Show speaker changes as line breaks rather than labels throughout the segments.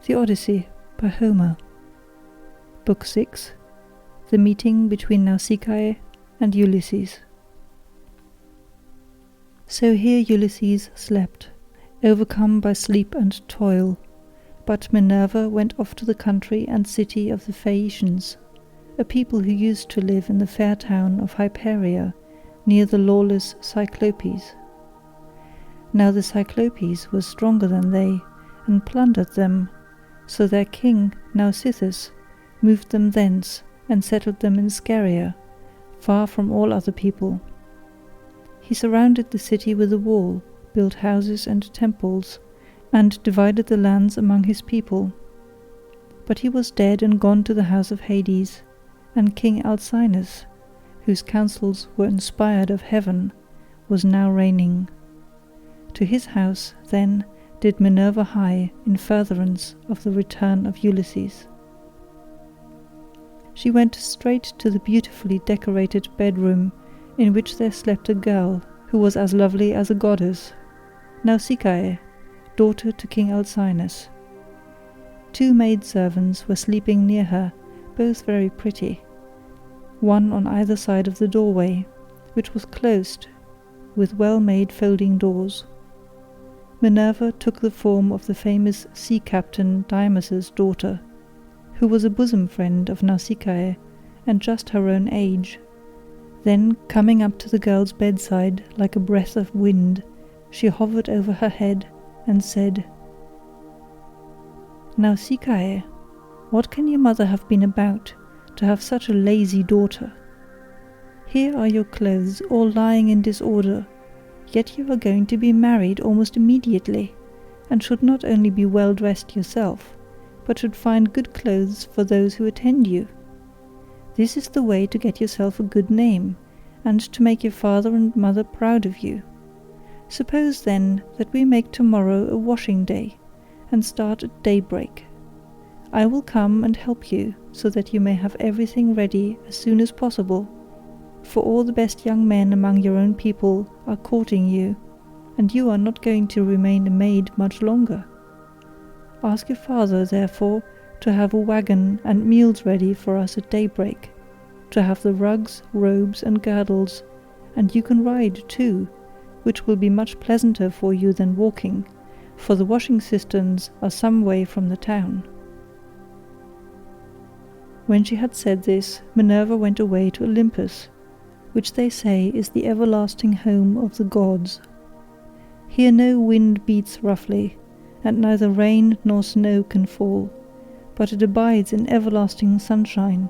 The Odyssey by Homer. Book 6. The meeting between Nausicaa and Ulysses. So here Ulysses slept, overcome by sleep and toil, but Minerva went off to the country and city of the Phaeacians, a people who used to live in the fair town of Hypereia, near the lawless Cyclopes. Now the Cyclopes were stronger than they, and plundered them, so their king Nausithous moved them thence and settled them in Scheria, far from all other people. He surrounded the city with a wall, built houses and temples, and divided the lands among his people. But he was dead and gone to the house of Hades, and King Alcinous, whose counsels were inspired of heaven, was now reigning. To his house, then, did Minerva hie in furtherance of the return of Ulysses. She went straight to the beautifully decorated bedroom in which there slept a girl who was as lovely as a goddess, Nausicaa, daughter to King Alcinous. 2 maidservants were sleeping near her, both very pretty, one on either side of the doorway, which was closed with well-made folding doors. Minerva took the form of the famous sea captain Dymas's daughter, who was a bosom friend of Nausicaa and just her own age. Then, coming up to the girl's bedside like a breath of wind, she hovered over her head and said, "Nausicaa, what can your mother have been about, to have such a lazy daughter? Here are your clothes all lying in disorder, yet you are going to be married almost immediately, and should not only be well dressed yourself, but should find good clothes for those who attend you. This is the way to get yourself a good name, and to make your father and mother proud of you. Suppose, then, that we make tomorrow a washing day, and start at daybreak. I will come and help you, so that you may have everything ready as soon as possible, for all the best young men among your own people are courting you, and you are not going to remain a maid much longer. Ask your father, therefore, to have a wagon and mules ready for us at daybreak, to have the rugs, robes, and girdles, and you can ride too, which will be much pleasanter for you than walking, for the washing cisterns are some way from the town." When she had said this, Minerva went away to Olympus, which they say is the everlasting home of the gods. Here no wind beats roughly, and neither rain nor snow can fall, but it abides in everlasting sunshine,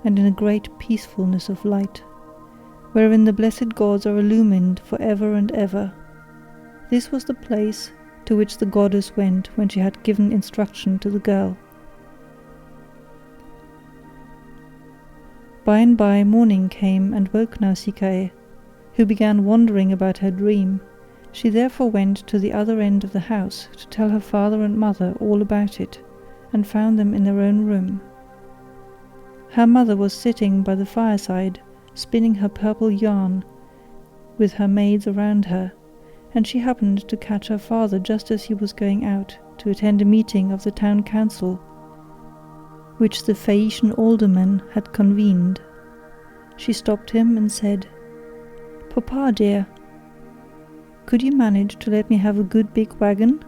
and in a great peacefulness of light, wherein the blessed gods are illumined for ever and ever. This was the place to which the goddess went when she had given instruction to the girl. By and by morning came and woke Nausicaa, who began wondering about her dream. She therefore went to the other end of the house to tell her father and mother all about it, and found them in their own room. Her mother was sitting by the fireside, spinning her purple yarn, with her maids around her, and she happened to catch her father just as he was going out to attend a meeting of the town council, which the Phaeacian aldermen had convened. She stopped him and said, "Papa dear, could you manage to let me have a good big wagon?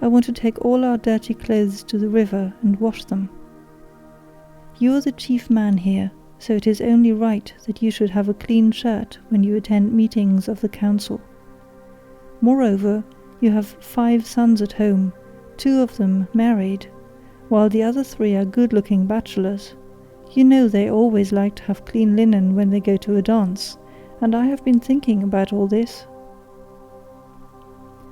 I want to take all our dirty clothes to the river and wash them. You are the chief man here, so it is only right that you should have a clean shirt when you attend meetings of the council. Moreover, you have 5 sons at home, 2 of them married, while the other 3 are good-looking bachelors. You know they always like to have clean linen when they go to a dance, and I have been thinking about all this."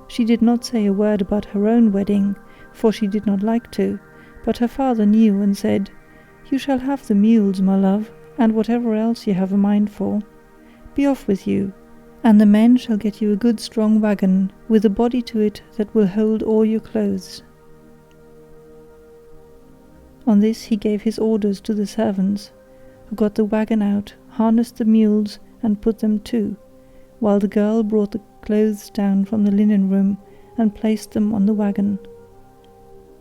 She did not say a word about her own wedding, for she did not like to, but her father knew and said, "You shall have the mules, my love, and whatever else you have a mind for. Be off with you, and the men shall get you a good strong wagon, with a body to it that will hold all your clothes." On this he gave his orders to the servants, who got the wagon out, harnessed the mules, and put them to, while the girl brought the clothes down from the linen room and placed them on the wagon.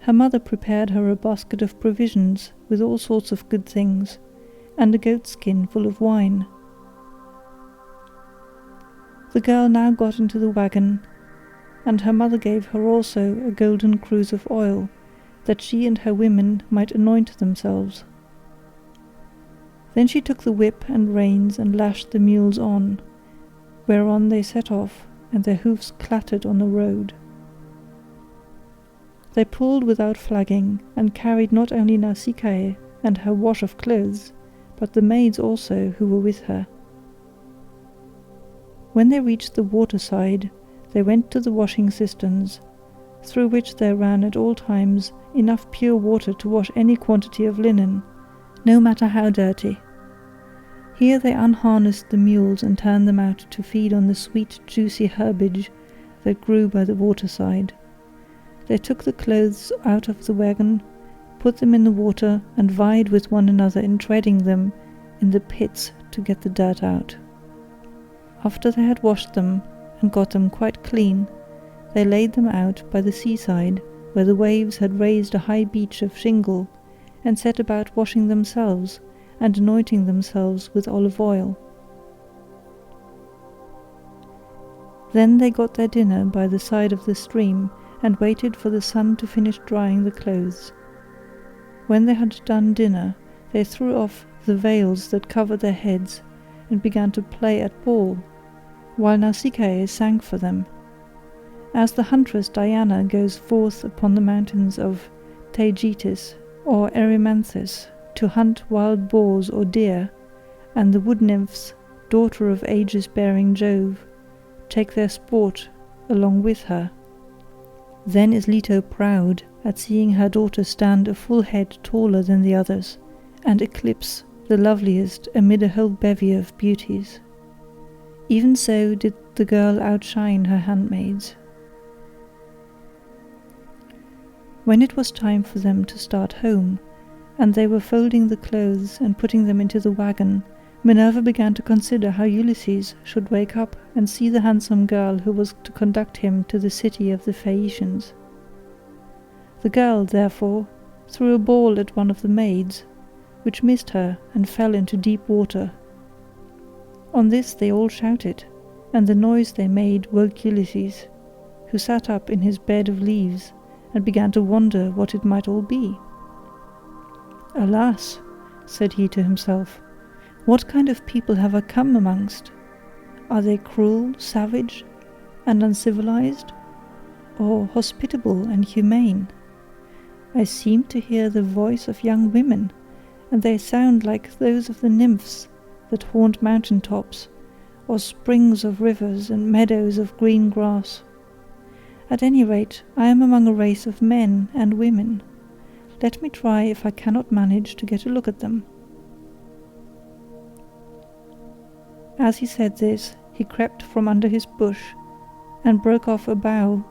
Her mother prepared her a basket of provisions with all sorts of good things, and a goatskin full of wine. The girl now got into the wagon, and her mother gave her also a golden cruse of oil, that she and her women might anoint themselves. Then she took the whip and reins and lashed the mules on, whereon they set off, and their hoofs clattered on the road. They pulled without flagging, and carried not only Nausicaa and her wash of clothes, but the maids also who were with her. When they reached the waterside, they went to the washing cisterns, through which there ran at all times enough pure water to wash any quantity of linen, no matter how dirty. Here they unharnessed the mules and turned them out to feed on the sweet juicy herbage that grew by the waterside. They took the clothes out of the wagon, put them in the water, and vied with one another in treading them in the pits to get the dirt out. After they had washed them and got them quite clean, they laid them out by the seaside, where the waves had raised a high beach of shingle, and set about washing themselves and anointing themselves with olive oil. Then they got their dinner by the side of the stream, and waited for the sun to finish drying the clothes. When they had done dinner, they threw off the veils that covered their heads, and began to play at ball, while Nausicaa sang for them. As the huntress Diana goes forth upon the mountains of Taygetus or Erymanthus to hunt wild boars or deer, and the wood nymphs, daughter of aegis-bearing Jove, take their sport along with her. Then is Leto proud at seeing her daughter stand a full head taller than the others, and eclipse the loveliest amid a whole bevy of beauties. Even so did the girl outshine her handmaids. When it was time for them to start home, and they were folding the clothes and putting them into the wagon, Minerva began to consider how Ulysses should wake up and see the handsome girl who was to conduct him to the city of the Phaeacians. The girl, therefore, threw a ball at one of the maids, which missed her and fell into deep water. On this they all shouted, and the noise they made woke Ulysses, who sat up in his bed of leaves and began to wonder what it might all be. "Alas," said he to himself, "what kind of people have I come amongst? Are they cruel, savage, and uncivilized, or hospitable and humane? I seem to hear the voice of young women, and they sound like those of the nymphs that haunt mountain tops, or springs of rivers and meadows of green grass. At any rate, I am among a race of men and women. Let me try if I cannot manage to get a look at them." As he said this, he crept from under his bush, and broke off a bough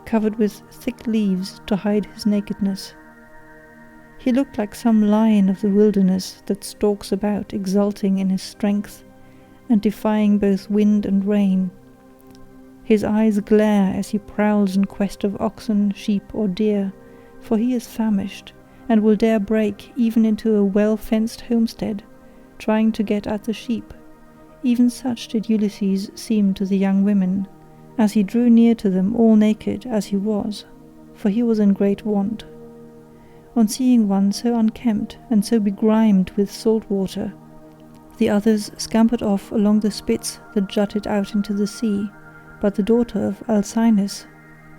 covered with thick leaves to hide his nakedness. He looked like some lion of the wilderness that stalks about exulting in his strength, and defying both wind and rain. His eyes glare as he prowls in quest of oxen, sheep, or deer, for he is famished, and will dare break even into a well-fenced homestead, trying to get at the sheep. Even such did Ulysses seem to the young women, as he drew near to them all naked as he was, for he was in great want. On seeing one so unkempt and so begrimed with salt water, the others scampered off along the spits that jutted out into the sea, but the daughter of Alcinous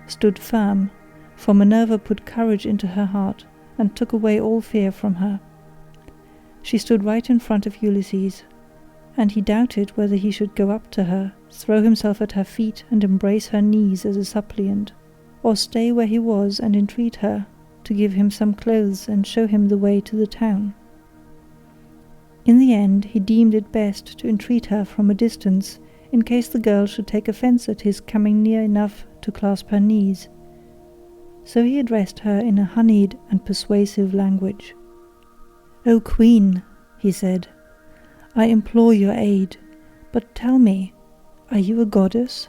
stood firm, for Minerva put courage into her heart and took away all fear from her. She stood right in front of Ulysses, and he doubted whether he should go up to her, throw himself at her feet and embrace her knees as a suppliant, or stay where he was and entreat her to give him some clothes and show him the way to the town. In the end he deemed it best to entreat her from a distance, in case the girl should take offence at his coming near enough to clasp her knees. So he addressed her in a honeyed and persuasive language. "O Queen," he said, "I implore your aid, but tell me, are you a goddess,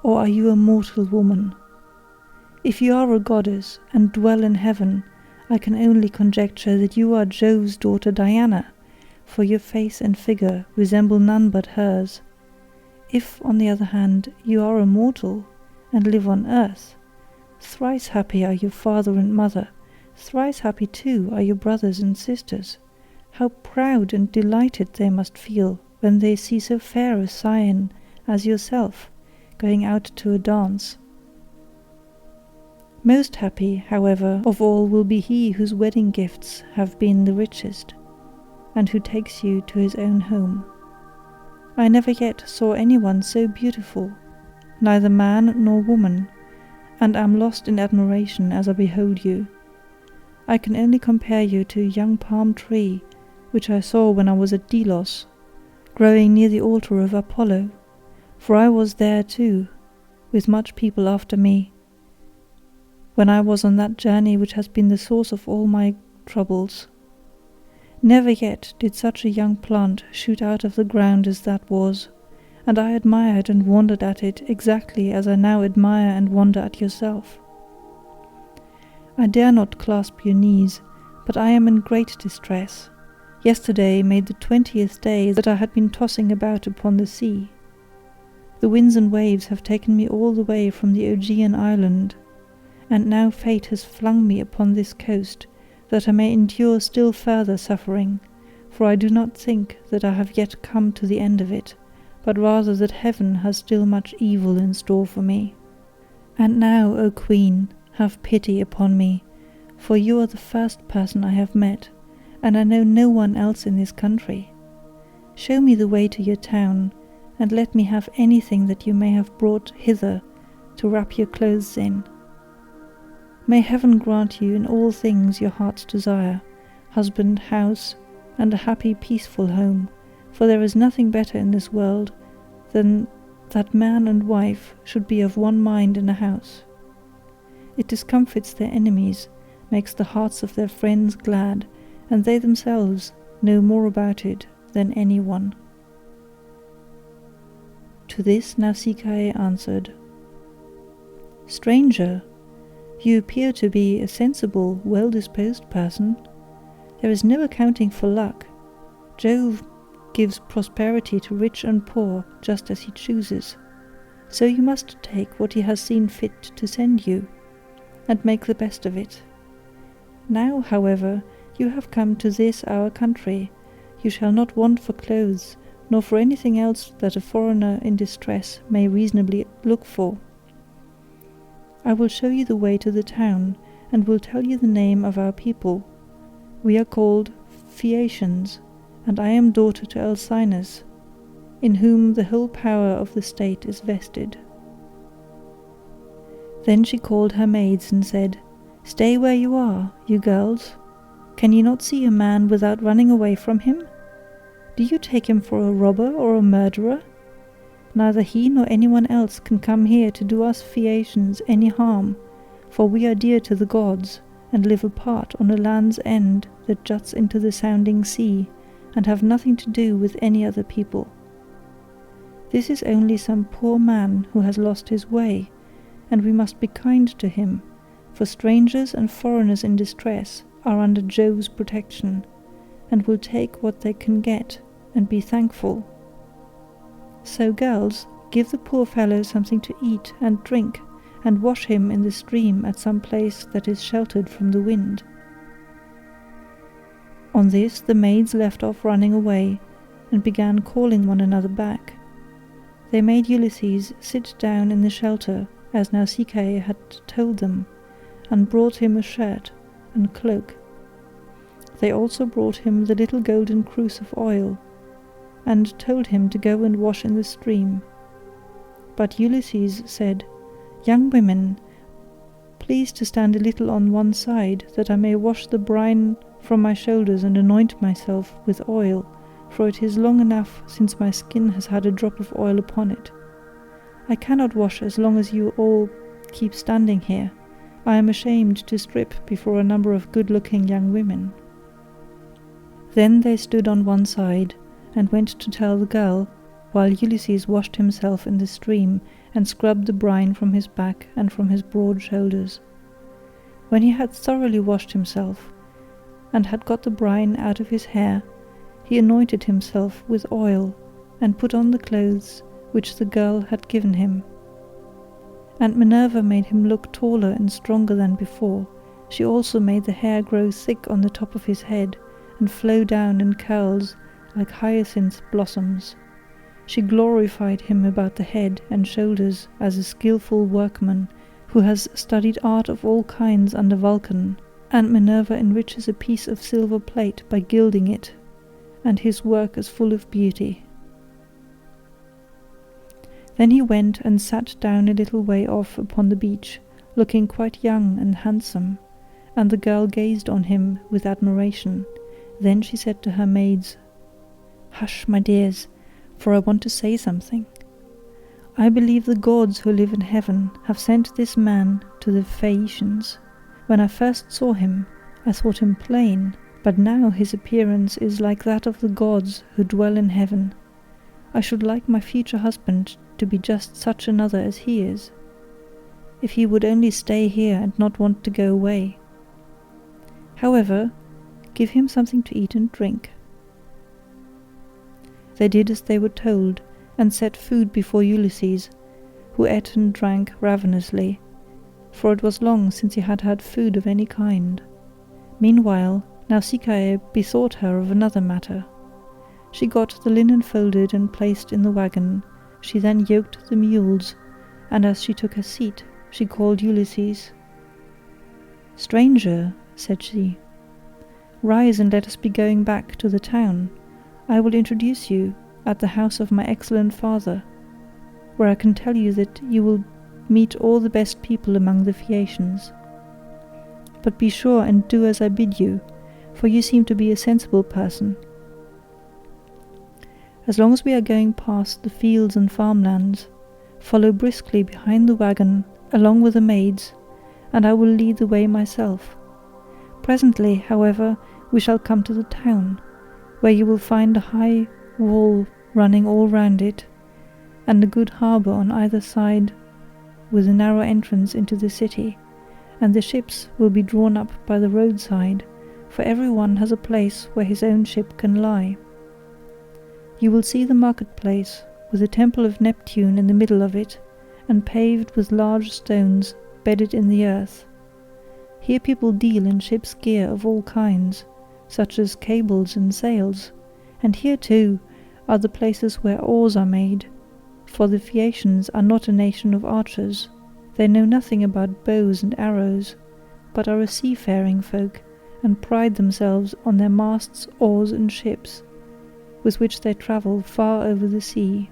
or are you a mortal woman? If you are a goddess and dwell in heaven, I can only conjecture that you are Jove's daughter Diana, for your face and figure resemble none but hers. If, on the other hand, you are a mortal, and live on earth, thrice happy are your father and mother, thrice happy too are your brothers and sisters. How proud and delighted they must feel when they see so fair a scion as yourself going out to a dance. Most happy, however, of all will be he whose wedding gifts have been the richest, and who takes you to his own home. I never yet saw anyone so beautiful, neither man nor woman, and am lost in admiration as I behold you. I can only compare you to a young palm tree, which I saw when I was at Delos, growing near the altar of Apollo, for I was there too, with much people after me, when I was on that journey which has been the source of all my troubles. Never yet did such a young plant shoot out of the ground as that was, and I admired and wondered at it exactly as I now admire and wonder at yourself. I dare not clasp your knees, but I am in great distress. Yesterday made the 20th day that I had been tossing about upon the sea. The winds and waves have taken me all the way from the Aegean island, and now fate has flung me upon this coast, that I may endure still further suffering, for I do not think that I have yet come to the end of it, but rather that heaven has still much evil in store for me. And now, O Queen, have pity upon me, for you are the first person I have met, and I know no one else in this country. Show me the way to your town, and let me have anything that you may have brought hither to wrap your clothes in. May heaven grant you in all things your heart's desire, husband, house, and a happy, peaceful home, for there is nothing better in this world than that man and wife should be of one mind in a house. It discomfits their enemies, makes the hearts of their friends glad, and they themselves know more about it than anyone. To this Nausicaa answered, Stranger, you appear to be a sensible, well-disposed person. There is no accounting for luck. Jove gives prosperity to rich and poor just as he chooses. So you must take what he has seen fit to send you, and make the best of it. Now, however, you have come to this our country, you shall not want for clothes, nor for anything else that a foreigner in distress may reasonably look for. I will show you the way to the town, and will tell you the name of our people. We are called Phaeacians, and I am daughter to Alcinous, in whom the whole power of the state is vested. Then she called her maids and said, Stay where you are, you girls. Can you not see a man without running away from him? Do you take him for a robber or a murderer? Neither he nor anyone else can come here to do us Phaeacians any harm, for we are dear to the gods, and live apart on a land's end that juts into the sounding sea, and have nothing to do with any other people. This is only some poor man who has lost his way, and we must be kind to him, for strangers and foreigners in distress are under Jove's protection, and will take what they can get, and be thankful. So, girls, give the poor fellow something to eat and drink, and wash him in the stream at some place that is sheltered from the wind. On this the maids left off running away, and began calling one another back. They made Ulysses sit down in the shelter, as Nausicaa had told them, and brought him a shirt and cloak. They also brought him the little golden cruse of oil, and told him to go and wash in the stream. But Ulysses said, Young women, please to stand a little on one side, that I may wash the brine from my shoulders and anoint myself with oil, for it is long enough since my skin has had a drop of oil upon it. I cannot wash as long as you all keep standing here. I am ashamed to strip before a number of good-looking young women. Then they stood on one side, and went to tell the girl, while Ulysses washed himself in the stream, and scrubbed the brine from his back and from his broad shoulders. When he had thoroughly washed himself, and had got the brine out of his hair, he anointed himself with oil, and put on the clothes which the girl had given him. And Minerva made him look taller and stronger than before. She also made the hair grow thick on the top of his head, and flow down in curls like hyacinth blossoms. She glorified him about the head and shoulders as a skilful workman who has studied art of all kinds under Vulcan, and Minerva enriches a piece of silver plate by gilding it, and his work is full of beauty. Then he went and sat down a little way off upon the beach, looking quite young and handsome, and the girl gazed on him with admiration. Then she said to her maids, "Hush, my dears, for I want to say something. I believe the gods who live in heaven have sent this man to the Phaeacians. When I first saw him, I thought him plain, but now his appearance is like that of the gods who dwell in heaven. I should like my future husband to be just such another as he is, if he would only stay here and not want to go away. However, give him something to eat and drink." They did as they were told, and set food before Ulysses, who ate and drank ravenously, for it was long since he had had food of any kind. Meanwhile, Nausicaa bethought her of another matter. She got the linen folded and placed in the wagon. She then yoked the mules, and as she took her seat, she called Ulysses. "Stranger," said she, "rise and let us be going back to the town. I will introduce you at the house of my excellent father, where I can tell you that you will meet all the best people among the Phaeacians. But be sure and do as I bid you, for you seem to be a sensible person. As long as we are going past the fields and farmlands, follow briskly behind the wagon along with the maids, and I will lead the way myself. Presently, however, we shall come to the town, where you will find a high wall running all round it, and a good harbour on either side, with a narrow entrance into the city, and the ships will be drawn up by the roadside, for everyone has a place where his own ship can lie. You will see the marketplace, with the temple of Neptune in the middle of it, and paved with large stones bedded in the earth. Here people deal in ship's gear of all kinds, such as cables and sails, and here too are the places where oars are made, for the Phaeacians are not a nation of archers. They know nothing about bows and arrows, but are a seafaring folk, and pride themselves on their masts, oars, and ships, with which they travel far over the sea.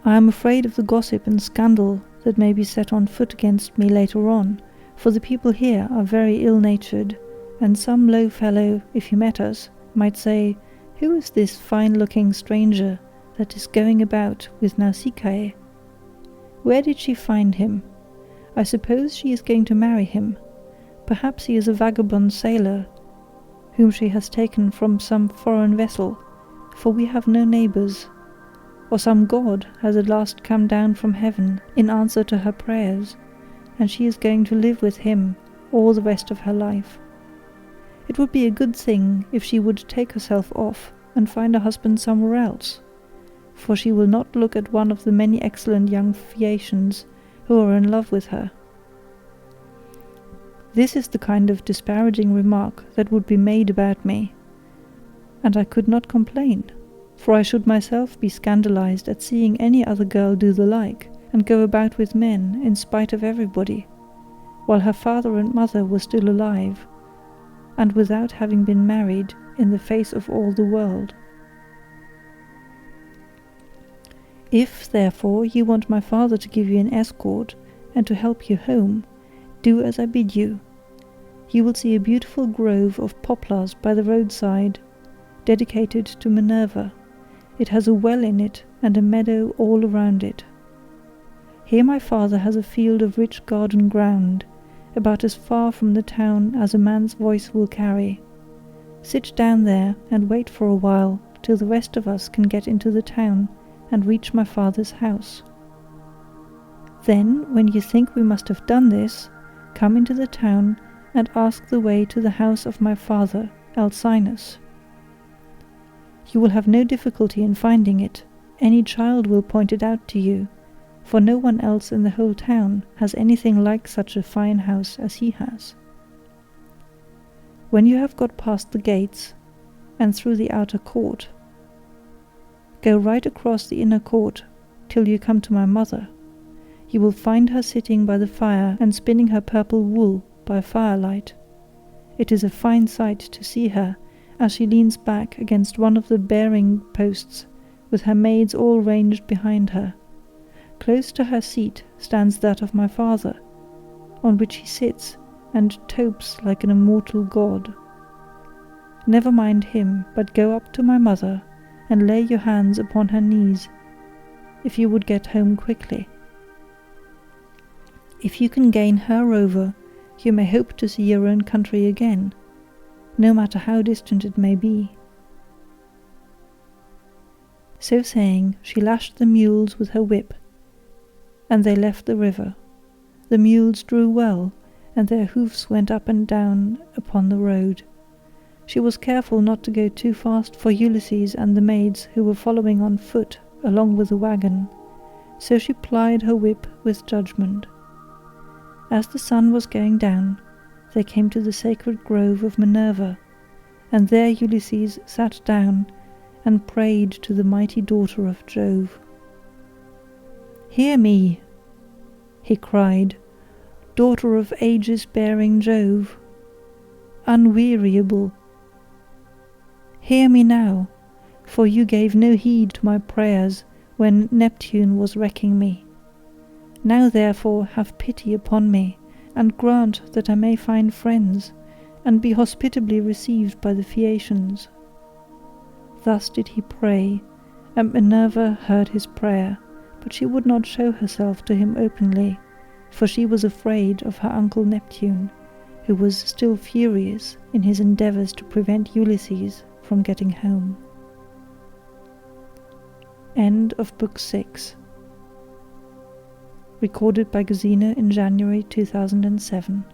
I am afraid of the gossip and scandal that may be set on foot against me later on, for the people here are very ill-natured, and some low fellow, if he met us, might say, 'Who is this fine-looking stranger that is going about with Nausicaa? Where did she find him? I suppose she is going to marry him. Perhaps he is a vagabond sailor, whom she has taken from some foreign vessel, for we have no neighbours. Or some god has at last come down from heaven in answer to her prayers, and she is going to live with him all the rest of her life. It would be a good thing if she would take herself off and find a husband somewhere else, for she will not look at one of the many excellent young Phaeacians who are in love with her.' This is the kind of disparaging remark that would be made about me, and I could not complain, for I should myself be scandalized at seeing any other girl do the like, and go about with men in spite of everybody, while her father and mother were still alive, and without having been married in the face of all the world. If, therefore, you want my father to give you an escort and to help you home, do as I bid you. You will see a beautiful grove of poplars by the roadside, dedicated to Minerva. It has a well in it and a meadow all around it. Here my father has a field of rich garden ground, about as far from the town as a man's voice will carry. Sit down there and wait for a while till the rest of us can get into the town, and reach my father's house. Then, when you think we must have done this, come into the town and ask the way to the house of my father, Alcinous. You will have no difficulty in finding it. Any child will point it out to you, for no one else in the whole town has anything like such a fine house as he has. When you have got past the gates, and through the outer court, go right across the inner court till you come to my mother. You will find her sitting by the fire and spinning her purple wool by firelight. It is a fine sight to see her, as she leans back against one of the bearing posts, with her maids all ranged behind her. Close to her seat stands that of my father, on which he sits and topes like an immortal god. Never mind him, but go up to my mother, and lay your hands upon her knees, if you would get home quickly. If you can gain her over, you may hope to see your own country again, no matter how distant it may be." So saying, she lashed the mules with her whip, and they left the river. The mules drew well, and their hoofs went up and down upon the road. She was careful not to go too fast for Ulysses and the maids who were following on foot along with the wagon, so she plied her whip with judgment. As the sun was going down, they came to the sacred grove of Minerva, and there Ulysses sat down and prayed to the mighty daughter of Jove. "Hear me," he cried, "daughter of aegis-bearing Jove, unweariable. Hear me now, for you gave no heed to my prayers when Neptune was wrecking me. Now therefore have pity upon me, and grant that I may find friends, and be hospitably received by the Phaeacians." Thus did he pray, and Minerva heard his prayer, but she would not show herself to him openly, for she was afraid of her uncle Neptune, who was still furious in his endeavours to prevent Ulysses from getting home. End of Book 6. Recorded by Gesine in January 2007.